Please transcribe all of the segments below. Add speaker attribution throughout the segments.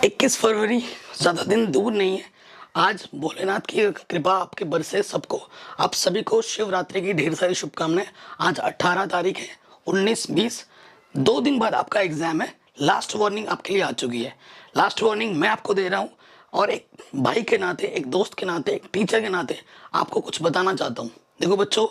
Speaker 1: 21 फरवरी ज़्यादा दिन दूर नहीं है। आज भोलेनाथ की कृपा आपके बरसे सबको। आप सभी को शिवरात्रि की ढेर सारी शुभकामनाएं। आज 18 तारीख है, 19-20 2 दिन बाद आपका एग्जाम है। लास्ट वार्निंग आपके लिए आ चुकी है। लास्ट वार्निंग मैं आपको दे रहा हूँ और एक भाई के नाते, एक दोस्त के नाते, एक टीचर के नाते आपको कुछ बताना चाहता हूँ। देखो बच्चों,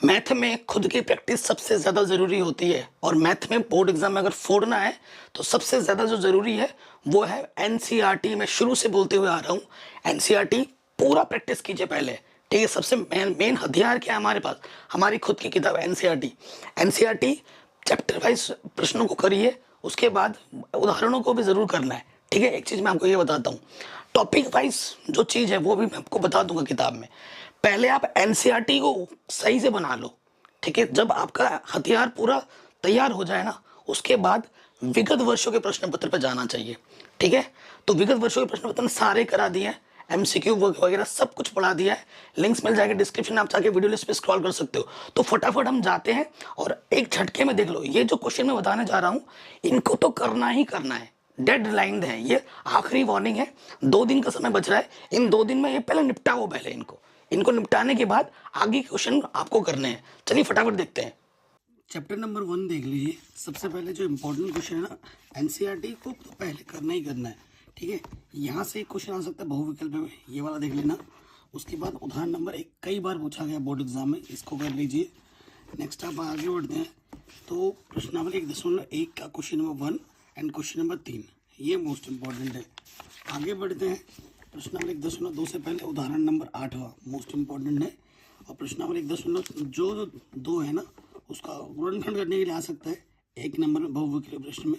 Speaker 1: मैथ में खुद की प्रैक्टिस सबसे ज़्यादा ज़रूरी होती है और मैथ में बोर्ड एग्जाम में अगर फोड़ना है तो सबसे ज़्यादा जो ज़रूरी है वो है एनसीईआरटी। मैं शुरू से बोलते हुए आ रहा हूँ, एनसीईआरटी पूरा प्रैक्टिस कीजिए पहले। ठीक है, सबसे मेन हथियार क्या है हमारे पास? हमारी खुद की किताब एनसीईआरटी। एनसीईआरटी चैप्टर वाइज प्रश्नों को करिए, उसके बाद उदाहरणों को भी ज़रूर करना है। ठीक है, एक चीज़ मैं आपको ये बताता हूँ, टॉपिक वाइज जो चीज़ है वो भी मैं आपको बता दूंगा किताब में। पहले आप एनसीईआरटी को सही से बना लो। ठीक है, जब आपका हथियार पूरा तैयार हो जाए ना, उसके बाद विगत वर्षों के प्रश्न पत्र पर जाना चाहिए। ठीक है, तो विगत वर्षों के प्रश्न पत्र सारे करा दिए हैं, एमसीक्यू वगैरह सब कुछ पढ़ा दिया है। लिंक्स मिल जाएंगे डिस्क्रिप्शन में, आप जाके वीडियो लिस्ट पे स्क्रॉल कर सकते हो। तो फटाफट हम जाते हैं और एक झटके में देख लो, ये जो क्वेश्चन मैं बताने जा रहा हूँ इनको तो करना ही करना है। डेडलाइन है, ये आखिरी वार्निंग है। 2 दिन का समय बच रहा है, इन 2 दिन में ये पहले निपटाओ। पहले इनको निपटाने के बाद आगे क्वेश्चन आपको करने हैं। चलिए फटाफट देखते हैं। चैप्टर नंबर 1 देख लीजिए। सबसे पहले जो इम्पोर्टेंट क्वेश्चन है ना, एनसीईआरटी को तो पहले करना ही करना है। ठीक है, यहाँ से एक क्वेश्चन आ सकता है बहुविकल्प में, ये वाला देख लेना। उसके बाद उदाहरण नंबर 1 कई बार पूछा गया बोर्ड एग्जाम में, इसको कर लीजिए। नेक्स्ट आप आगे बढ़ते हैं तो प्रश्नावली 1.1 का question number 1 and question number 3, ये मोस्ट इम्पॉर्टेंट है। आगे बढ़ते हैं, प्रश्नावली 1.2 से पहले उदाहरण नंबर 8वां मोस्ट इम्पॉर्टेंट है। और प्रश्नावली 1.2 है ना, उसका गुणनखंड करने के लिए आ सकता है 1 नंबर में बहुविकल्पीय प्रश्न में।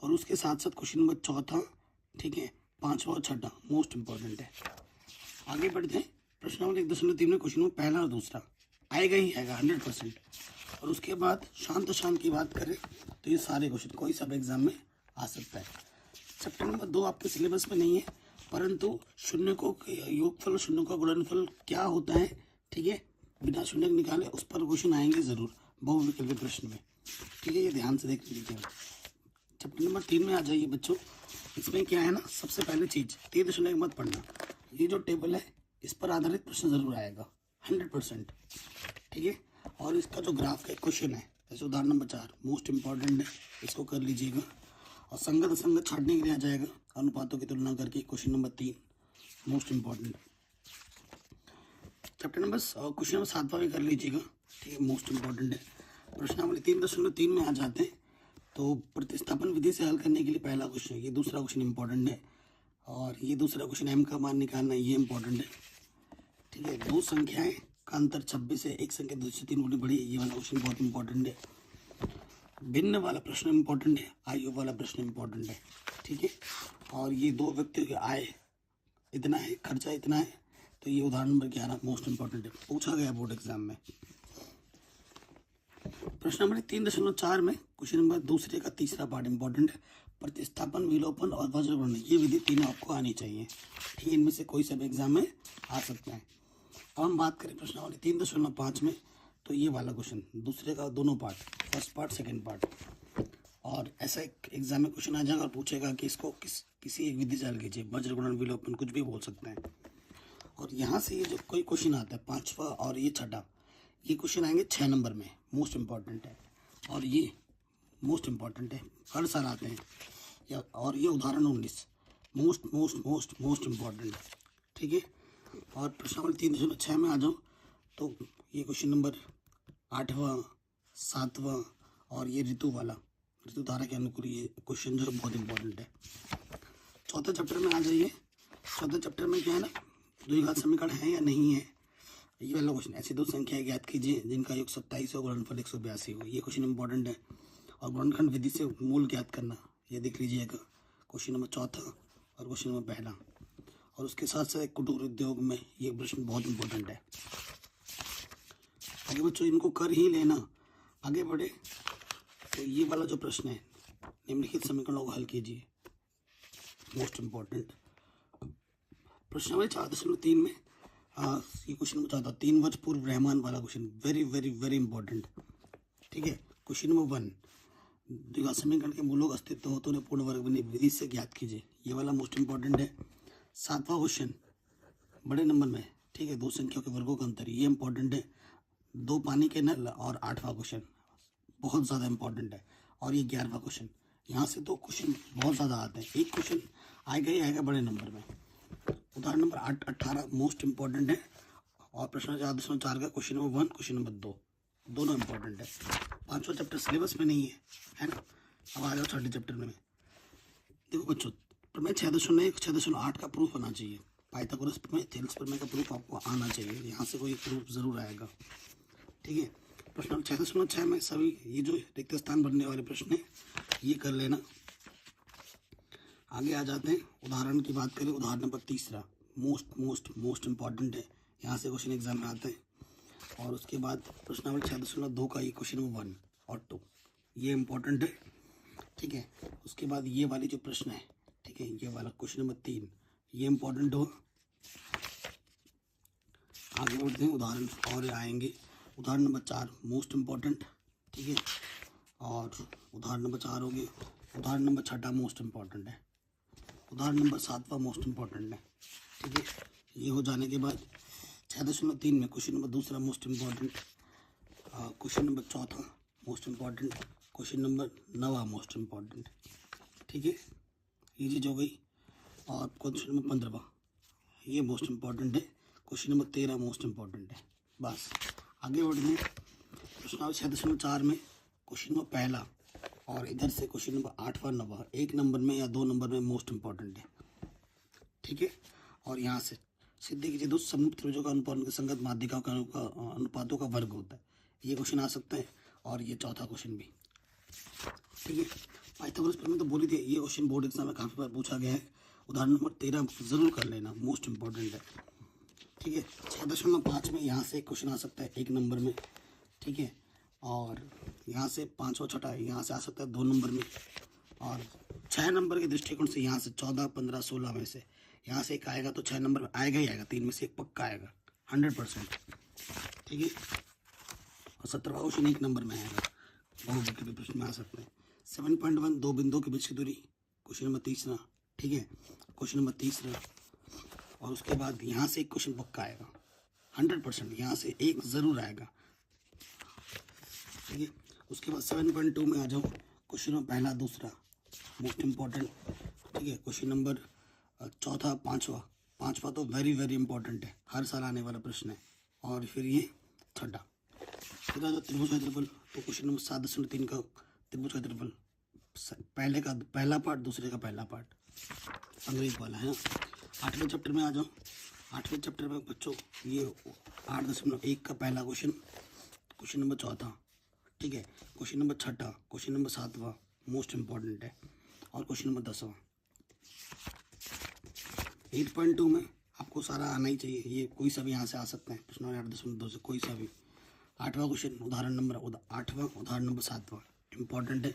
Speaker 1: और उसके साथ साथ क्वेश्चन नंबर 4, ठीक है, 5वां और 6वां मोस्ट इम्पॉर्टेंट है। आगे बढ़ते हैं, प्रश्नावली 1.3 में क्वेश्चन नंबर पहला और दूसरा आएगा ही आएगा 100%। और उसके बाद शांत की बात करें तो ये सारे क्वेश्चन कोई सब एग्जाम में आ सकता है। चैप्टर नंबर 2 आपके सिलेबस में नहीं है, परंतु शून्य को योगफल, शून्य का गुणनफल क्या होता है, ठीक है, बिना शून्य निकाले उस पर क्वेश्चन आएंगे जरूर बहुविकल्पीय प्रश्न में। ठीक है, ये ध्यान से देख लीजिए। चैप्टर नंबर 3 में आ जाइए बच्चों। इसमें क्या है ना, सबसे पहले चीज 3.1 मत पढ़ना, ये जो टेबल है इस पर आधारित प्रश्न जरूर आएगा 100%। ठीक है, और इसका जो ग्राफ का क्वेश्चन है, जैसे उदाहरण नंबर 4 मोस्ट इंपॉर्टेंट है, इसको कर लीजिएगा। और संगत असंगत छाटने के लिए आ जाएगा, अनुपातों की तुलना करके question number 3 most important. Chapter number question number 7वां भी कर लीजिएगा। ठीक है, मोस्ट इंपॉर्टेंट है। प्रश्नावली 3.3 में आ जाते हैं तो प्रतिस्थापन विधि से हल करने के लिए पहला क्वेश्चन, ये दूसरा क्वेश्चन इंपॉर्टेंट है। और ये दूसरा क्वेश्चन m का मान निकालना, ये इंपॉर्टेंट है। ठीक है, 2 संख्याएं का अंतर 26 है, एक संख्या 2 से 3 गुनी बड़ी है, ये वाला क्वेश्चन बहुत इंपॉर्टेंट है। भिन्न वाला प्रश्न इंपॉर्टेंट है, आयु वाला प्रश्न इंपॉर्टेंट है। ठीक है, और ये 2 व्यक्तियों की आय इतना है, खर्चा इतना है, तो ये उदाहरण नंबर 11 मोस्ट इंपॉर्टेंट है, पूछा गया बोर्ड एग्जाम में। प्रश्न नंबर 3.4 में क्वेश्चन नंबर दूसरे का तीसरा पार्ट इंपॉर्टेंट है, प्रतिस्थापन, विलोपन और वज्रगणन, ये विधि तीनों आपको आनी चाहिए। ठीक है, इनमें से कोई सब एग्जाम में आ सकता है। अब हम बात करें प्रश्नावली 3.5 में, तो ये वाला क्वेश्चन दूसरे का दोनों part, first part second part. और ऐसा एक एग्जाम में क्वेश्चन आ जाएगा और पूछेगा कि इसको किसी एक विधि से हल कीजिए, वज्रगणन, विलोपन, कुछ भी बोल सकते हैं। और यहाँ से ये जो कोई क्वेश्चन आता है 5वां और ये 6वां, ये क्वेश्चन आएंगे 6 नंबर में, मोस्ट इम्पॉर्टेंट है। और ये मोस्ट इम्पॉर्टेंट है, हर साल आते हैं। या और ये उदाहरण 19 most most most most important है। ठीक है, और प्रश्नावली 3.6 में आ जाओ तो ये क्वेश्चन नंबर 8वां, 7वां और ये ऋतु वाला, ऋतु धारा के अनुकूल, ये क्वेश्चन जो है बहुत इंपॉर्टेंट है। चौथे चैप्टर में आ जाइए। चौथे चैप्टर में क्या है ना, द्विघात समीकरण है या नहीं है, ये वाला क्वेश्चन। ऐसी 2 संख्याएं ज्ञात कीजिए जिनका योग 27 हो, गुणनफल 182 हो, ये क्वेश्चन इंपॉर्टेंट है। और गुणनखंड विधि से मूल ज्ञात करना, ये देख लीजिएगा, क्वेश्चन नंबर 4 और क्वेश्चन नंबर 1। और उसके साथ साथ कुटीर उद्योग में ये प्रश्न बहुत इंपॉर्टेंट है। आगे बच्चों इनको कर ही लेना। आगे बढ़े तो ये वाला जो प्रश्न है, निम्नलिखित समीकरणों को हल कीजिए, मोस्ट इम्पॉर्टेंट। प्रश्नावली 4.3 में ये क्वेश्चन बता था, 3 वर्ष पूर्व रहमान वाला question, very very very important. ठीक है, क्वेश्चन नंबर 1, द्विघात समीकरण के मूलों का अस्तित्व हो तो उन्हें पूर्ण वर्ग बनी विधि से ज्ञात कीजिए। ये वाला मोस्ट इंपॉर्टेंट है। 7वां क्वेश्चन बड़े नंबर में, ठीक है, दो संख्याओं के वर्गों का अंतर, ये इंपॉर्टेंट है। 2 पानी के नल और 8वां क्वेश्चन बहुत ज़्यादा इंपॉर्टेंट है। और ये 11वां क्वेश्चन, यहाँ से 2 क्वेश्चन बहुत ज़्यादा आते हैं। एक क्वेश्चन आएगा ही आएगा बड़े नंबर में। उदाहरण नंबर 18 मोस्ट इंपॉर्टेंट है। और प्रश्न 4.4 का क्वेश्चन नंबर 1, क्वेश्चन नंबर 2 दोनों इंपॉर्टेंट है। 5वां चैप्टर सिलेबस में नहीं है ना। अब आ जाओ 6ठे चैप्टर में। देखो बच्चों, प्रमेय 6.1 6.8 का प्रूफ होना चाहिए। पाइथागोरस प्रमेय, थेल्स प्रमेय का प्रूफ आपको आना चाहिए। यहाँ से कोई प्रूफ जरूर आएगा, ठीक है। प्रश्न 6.6 में सभी ये जो रिक्त स्थान भरने वाले प्रश्न है ये कर लेना। आगे आ जाते हैं, उदाहरण की बात करें। उदाहरण नंबर 3 मोस्ट इंपॉर्टेंट है। यहाँ से क्वेश्चन एग्जाम में आते हैं। और उसके बाद प्रश्न नंबर 6.2 का ये क्वेश्चन नंबर 1 और 2 ये इंपॉर्टेंट है, ठीक है। उसके बाद ये वाली जो प्रश्न है, ठीक है, ये वाला क्वेश्चन नंबर 3 ये इंपॉर्टेंट हो। आगे बढ़ते हैं, उदाहरण और आएंगे। उदाहरण नंबर 4 मोस्ट इंपॉर्टेंट, ठीक है। और उदाहरण नंबर 4 हो गए। उदाहरण नंबर 6 मोस्ट इंपॉर्टेंट है। उदाहरण नंबर 7 मोस्ट इंपॉर्टेंट है, ठीक है। ये हो जाने के बाद 6.3 में question number 2 most important, question number 4 most important, question number 9 most important, ठीक है। ये चीज़ हो गई। और क्वेश्चन नंबर 15 ये मोस्ट इंपॉर्टेंट है। क्वेश्चन नंबर 13 मोस्ट इंपॉर्टेंट है। बस आगे बढ़ते हैं। प्रश्न नंबर 6.4 में क्वेश्चन नंबर पहला और इधर से क्वेश्चन नंबर 8वां 9वां 1 नंबर में या 2 नंबर में मोस्ट इंपॉर्टेंट है, ठीक है। और यहाँ से सिद्ध कीजिए दो समरूप त्रिभुजों का अनुपात के संगत माध्यिकाओं का अनुपातों का वर्ग होता है। ये क्वेश्चन आ सकता है। और ये चौथा क्वेश्चन भी, ठीक है। पाइथागोरस प्रमेय तो बोली थी, ये क्वेश्चन बोर्ड एग्जाम में काफ़ी बार पूछा गया है। उदाहरण नंबर 13 जरूर कर लेना, मोस्ट इंपॉर्टेंट है, ठीक है। 6.5 में यहाँ से क्वेश्चन आ सकता है 1 नंबर में, ठीक है। और यहाँ से 5वां 6 यहाँ से आ सकता है 2 नंबर में। और 6 नंबर के दृष्टिकोण से यहाँ से 14 15 16 में से यहाँ से एक आएगा तो 6 नंबर में आएगा ही आएगा। 3 में से एक पक्का आएगा 100%, ठीक है। और 17वां क्वेश्चन 1 नंबर में आएगा, बहुविकल्पी के प्रश्न में आ सकते हैं। 7.1 2 बिंदुओं के बीच की दूरी, क्वेश्चन नंबर 3, ठीक है, क्वेश्चन नंबर 3। और उसके बाद यहाँ से एक क्वेश्चन पक्का आएगा 100%, यहाँ से एक जरूर आएगा, ठीक है। उसके बाद 7.2 में आ जाओ, क्वेश्चन नंबर पहला दूसरा मोस्ट इम्पॉर्टेंट, ठीक है। क्वेश्चन नंबर 4 5वां तो वेरी इंपॉर्टेंट है, हर साल आने वाला प्रश्न है। और फिर ये 6 फिर आ जाओ त्रिभुज का क्षेत्रफल, तो क्वेश्चन नंबर 7.3 का त्रिभुज का क्षेत्रफल, पहले का पहला पार्ट दूसरे का पहला पार्ट अंग्रेज वाला है ना। 8वें चैप्टर में आ जाओ। 8वें चैप्टर में बच्चों ये 8.1 का पहला क्वेश्चन, क्वेश्चन नंबर 4, ठीक है। Question number 6, question number 7 most important है। और क्वेश्चन नंबर 10 8.2 में आपको सारा आना ही चाहिए। ये कोई सा भी यहाँ से आ सकते हैं, प्रश्न 8.2 से कोई सा भी। 8वां क्वेश्चन उदाहरण नंबर 8वां उदाहरण नंबर 7 इंपॉर्टेंट है।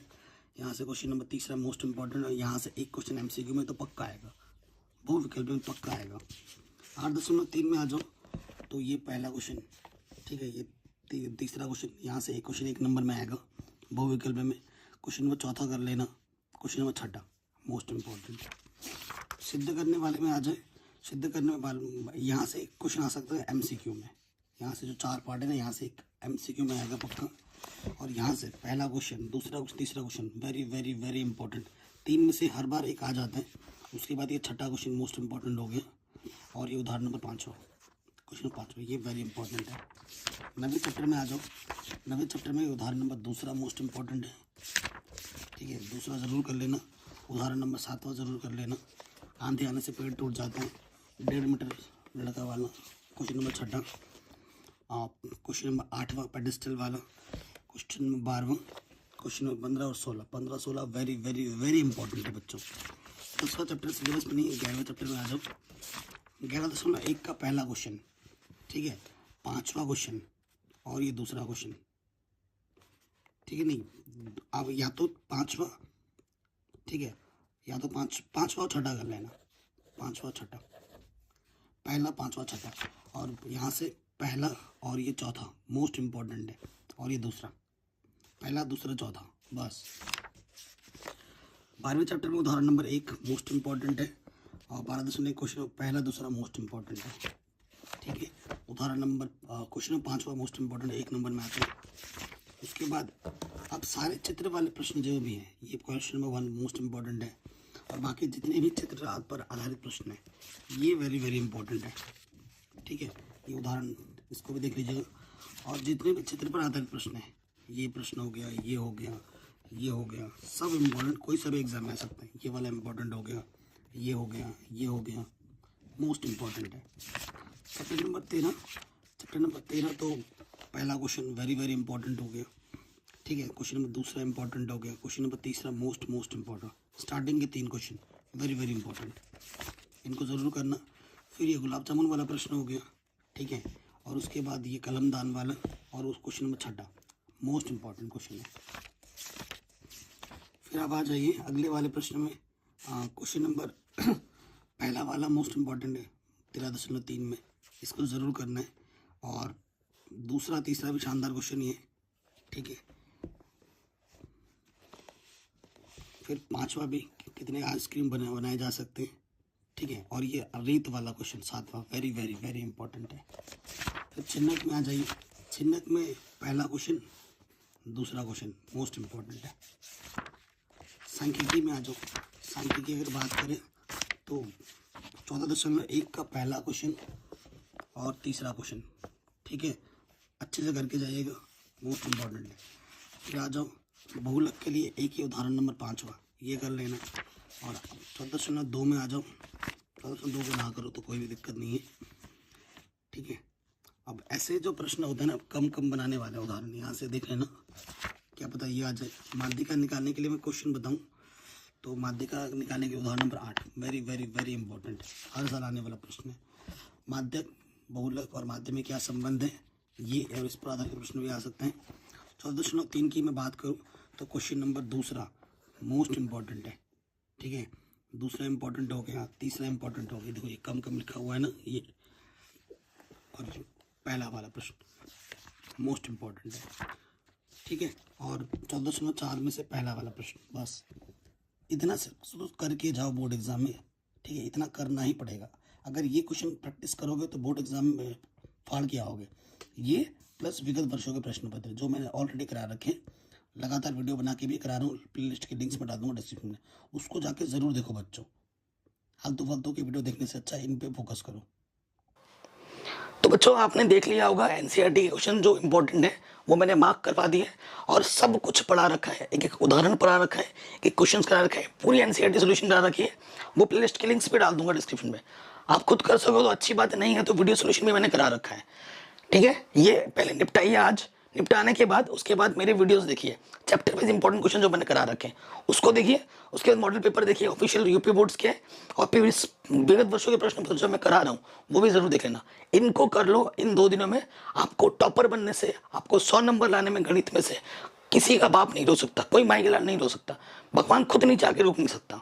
Speaker 1: यहाँ से क्वेश्चन नंबर 3 मोस्ट इंपॉर्टेंट है। यहाँ से एक क्वेश्चन MCQ में तो पक्का आएगा, बहुविकल्प में पक्का आएगा। 8.3 में आ जाओ, तो ये पहला क्वेश्चन, ठीक है। ये तीसरा क्वेश्चन, यहाँ से एक क्वेश्चन 1 नंबर में आएगा बहुविकल्प में। क्वेश्चन नंबर 4 कर लेना, क्वेश्चन नंबर 6 मोस्ट इंपॉर्टेंट। सिद्ध करने वाले में आ जाए, सिद्ध करने वाले यहाँ से एक क्वेश्चन आ सकता है MCQ में। यहाँ से जो 4 पार्ट है ना, यहाँ से एक MCQ में आएगा पक्का। और यहाँ से पहला क्वेश्चन दूसरा क्वेश्चन तीसरा क्वेश्चन वेरी इंपॉर्टेंट। 3 में से हर बार एक आ जाता है। उसके बाद ये 6ठा क्वेश्चन मोस्ट इंपॉर्टेंट हो गया। और ये उदाहरण नंबर 5 क्वेश्चन 5 ये वेरी इंपॉर्टेंट है। 9वें चैप्टर में आ जाओ। 9वें चैप्टर में उदाहरण नंबर 2 मोस्ट इंपॉर्टेंट है, ठीक है। दूसरा ज़रूर कर लेना। उदाहरण नंबर 7 ज़रूर कर लेना। आंधी आने से पेड़ टूट जाते हैं, 1.5 मीटर लड़का वाला question number 6। Question number 8 pedestal वाला, क्वेश्चन नंबर 12, क्वेश्चन नंबर 15 और 16 15 16 वेरी इंपॉर्टेंट है बच्चों। 10वां चैप्टर सिलेबस में नहीं है। 11वें चैप्टर में आ जाओ। 11.1 का पहला क्वेश्चन, ठीक है। 5वां क्वेश्चन और ये दूसरा क्वेश्चन, ठीक है। नहीं, अब या तो 5वां, ठीक है, या तो 5वां 6 कर लेना। 5वां 6 पहला 5वां 6 और यहाँ से पहला और ये चौथा मोस्ट इम्पॉर्टेंट है। और ये दूसरा पहला दूसरा चौथा, बस 12वें चैप्टर में उदाहरण नंबर 1 मोस्ट इंपॉर्टेंट है और 12.1 क्वेश्चन पहला दूसरा मोस्ट इंपॉर्टेंट है। ठीक है, उदाहरण नंबर क्वेश्चन 5वां मोस्ट इंपॉर्टेंट 1 नंबर में आता है। उसके बाद अब सारे चित्र वाले प्रश्न जो भी हैं ये क्वेश्चन नंबर 1 मोस्ट इंपॉर्टेंट है और बाकी जितने भी चित्र पर आधारित प्रश्न हैं ये वेरी वेरी इंपॉर्टेंट है। ठीक है, ये उदाहरण इसको भी देख लीजिएगा और जितने भी चित्र पर आधारित प्रश्न हैं ये प्रश्न हो गया, ये हो गया, ये हो गया, सब इम्पोर्टेंट, कोई सा भी एग्जाम में आ सकता है। ये वाला इम्पोर्टेंट हो गया, ये हो गया, ये हो गया, मोस्ट इम्पोर्टेंट है। चैप्टर नंबर 13 तो पहला क्वेश्चन वेरी वेरी इंपॉर्टेंट हो गया। ठीक है, क्वेश्चन नंबर दूसरा इंपॉर्टेंट हो गया, क्वेश्चन नंबर तीसरा मोस्ट इम्पॉर्टेंट, स्टार्टिंग के 3 क्वेश्चन वेरी वेरी इंपॉर्टेंट, इनको ज़रूर करना। फिर ये गुलाब जामुन वाला प्रश्न हो गया। ठीक है, और उसके बाद ये कलमदान वाला और उस question number 6 most important question है। फिर आप आ जाइए अगले वाले प्रश्न में, क्वेश्चन नंबर पहला वाला मोस्ट इम्पॉर्टेंट है 13.3 में, इसको ज़रूर करना है। और दूसरा तीसरा भी शानदार क्वेश्चन ये। ठीक है, फिर 5वां भी कितने आइसक्रीम बनाए जा सकते हैं। ठीक है, और ये रेत वाला क्वेश्चन 7वां वेरी वेरी वेरी इंपॉर्टेंट है। फिर चिन्हक में आ जाइए, चिन्हक में पहला क्वेश्चन दूसरा क्वेश्चन मोस्ट इम्पॉर्टेंट है। सांख्यिकी में आ जाओ, सांख्यिकी अगर बात करें तो 14.1 का पहला क्वेश्चन और तीसरा क्वेश्चन। ठीक है, अच्छे से करके जाइएगा, मोस्ट इम्पॉर्टेंट है। फिर आ जाओ बहुलक के लिए एक ही उदाहरण नंबर 5वां, ये कर लेना। और 14.2 में आ जाओ, 14.2 को ना करो तो कोई भी दिक्कत नहीं है। ठीक है, अब ऐसे जो प्रश्न होते हैं ना कम बनाने वाले उदाहरण यहाँ से देख लेना, क्या पता ये आ जाए। माध्यिका निकालने के लिए मैं क्वेश्चन बताऊं तो माध्यिका निकालने के उदाहरण number 8 very very very important, हर साल आने वाला प्रश्न है। माध्यक, बहुलक और माध्य में क्या संबंध है, ये और इस पर आधारित प्रश्न भी आ सकते हैं। 14.3 की मैं बात करूं तो क्वेश्चन नंबर दूसरा मोस्ट इम्पॉर्टेंट है। ठीक है, दूसरा इंपॉर्टेंट हो गया, तीसरा इंपॉर्टेंट हो गया, देखो ये कम लिखा हुआ है ना ये, और पहला वाला प्रश्न मोस्ट इम्पॉर्टेंट है। ठीक है, और 14.4 में से पहला वाला प्रश्न, बस इतना से करके जाओ बोर्ड एग्जाम में। ठीक है, इतना करना ही पड़ेगा। अगर ये क्वेश्चन प्रैक्टिस करोगे तो बोर्ड एग्जाम में फाड़ के आओगे। ये प्लस विगत वर्षों के प्रश्न पत्र जो मैंने ऑलरेडी करा रखे हैं, लगातार वीडियो बना के भी करा रहा हूँ, प्ले लिस्ट के लिंक्स में डाल दूंगा डिस्क्रिप्शन में, उसको जाके ज़रूर देखो बच्चों। फालतू फालतू की वीडियो देखने से अच्छा इन पे फोकस करो। तो बच्चों आपने देख लिया होगा एनसीईआरटी के क्वेश्चन जो इंपॉर्टेंट है वो मैंने मार्क करवा दिए और सब कुछ पढ़ा रखा है, एक एक उदाहरण पढ़ा रखा है, एक क्वेश्चन करा रखा है, पूरी एनसीईआरटी सोल्यूशन करा रखी है। वो प्लेलिस्ट के लिंक्स भी डाल दूंगा डिस्क्रिप्शन में, आप खुद कर सको तो अच्छी बात नहीं है तो वीडियो सोल्यूशन भी मैंने करा रखा है। ठीक है, ये पहले निपटाइए, आज निपटाने के बाद उसके बाद मेरे वीडियोस देखिए, चैप्टर वाइज इंपॉर्टेंट क्वेश्चन जो मैंने करा रखे हैं उसको देखिए, उसके बाद मॉडल पेपर देखिए ऑफिशियल यूपी बोर्ड्स के, और फिर इस विगत वर्षों के प्रश्न पत्र जो मैं करा रहा हूँ वो भी जरूर देख लेना। इनको कर लो, इन 2 दिनों में आपको टॉपर बनने से, आपको 100 नंबर लाने में गणित में से किसी का बाप नहीं रोक सकता, कोई माई गिला नहीं रोक सकता, भगवान खुद नहीं चाह के रोक नहीं सकता।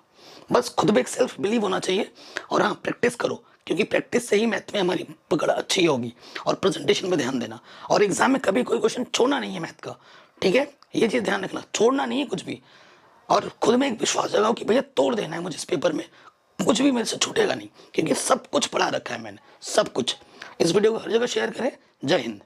Speaker 1: बस खुद में एक सेल्फ बिलीव होना चाहिए और हाँ प्रैक्टिस करो, क्योंकि प्रैक्टिस से ही मैथ में हमारी पकड़ अच्छी होगी। और प्रेजेंटेशन में ध्यान देना और एग्जाम में कभी कोई क्वेश्चन छोड़ना नहीं है मैथ का। ठीक है, ये चीज़ ध्यान रखना, छोड़ना नहीं है कुछ भी। और खुद में एक विश्वास जगाओ कि भैया तोड़ देना है मुझे इस पेपर में, कुछ भी मेरे से छूटेगा नहीं, क्योंकि सब कुछ पढ़ा रखा है मैंने, सब कुछ। इस वीडियो को हर जगह शेयर करें। जय हिंद।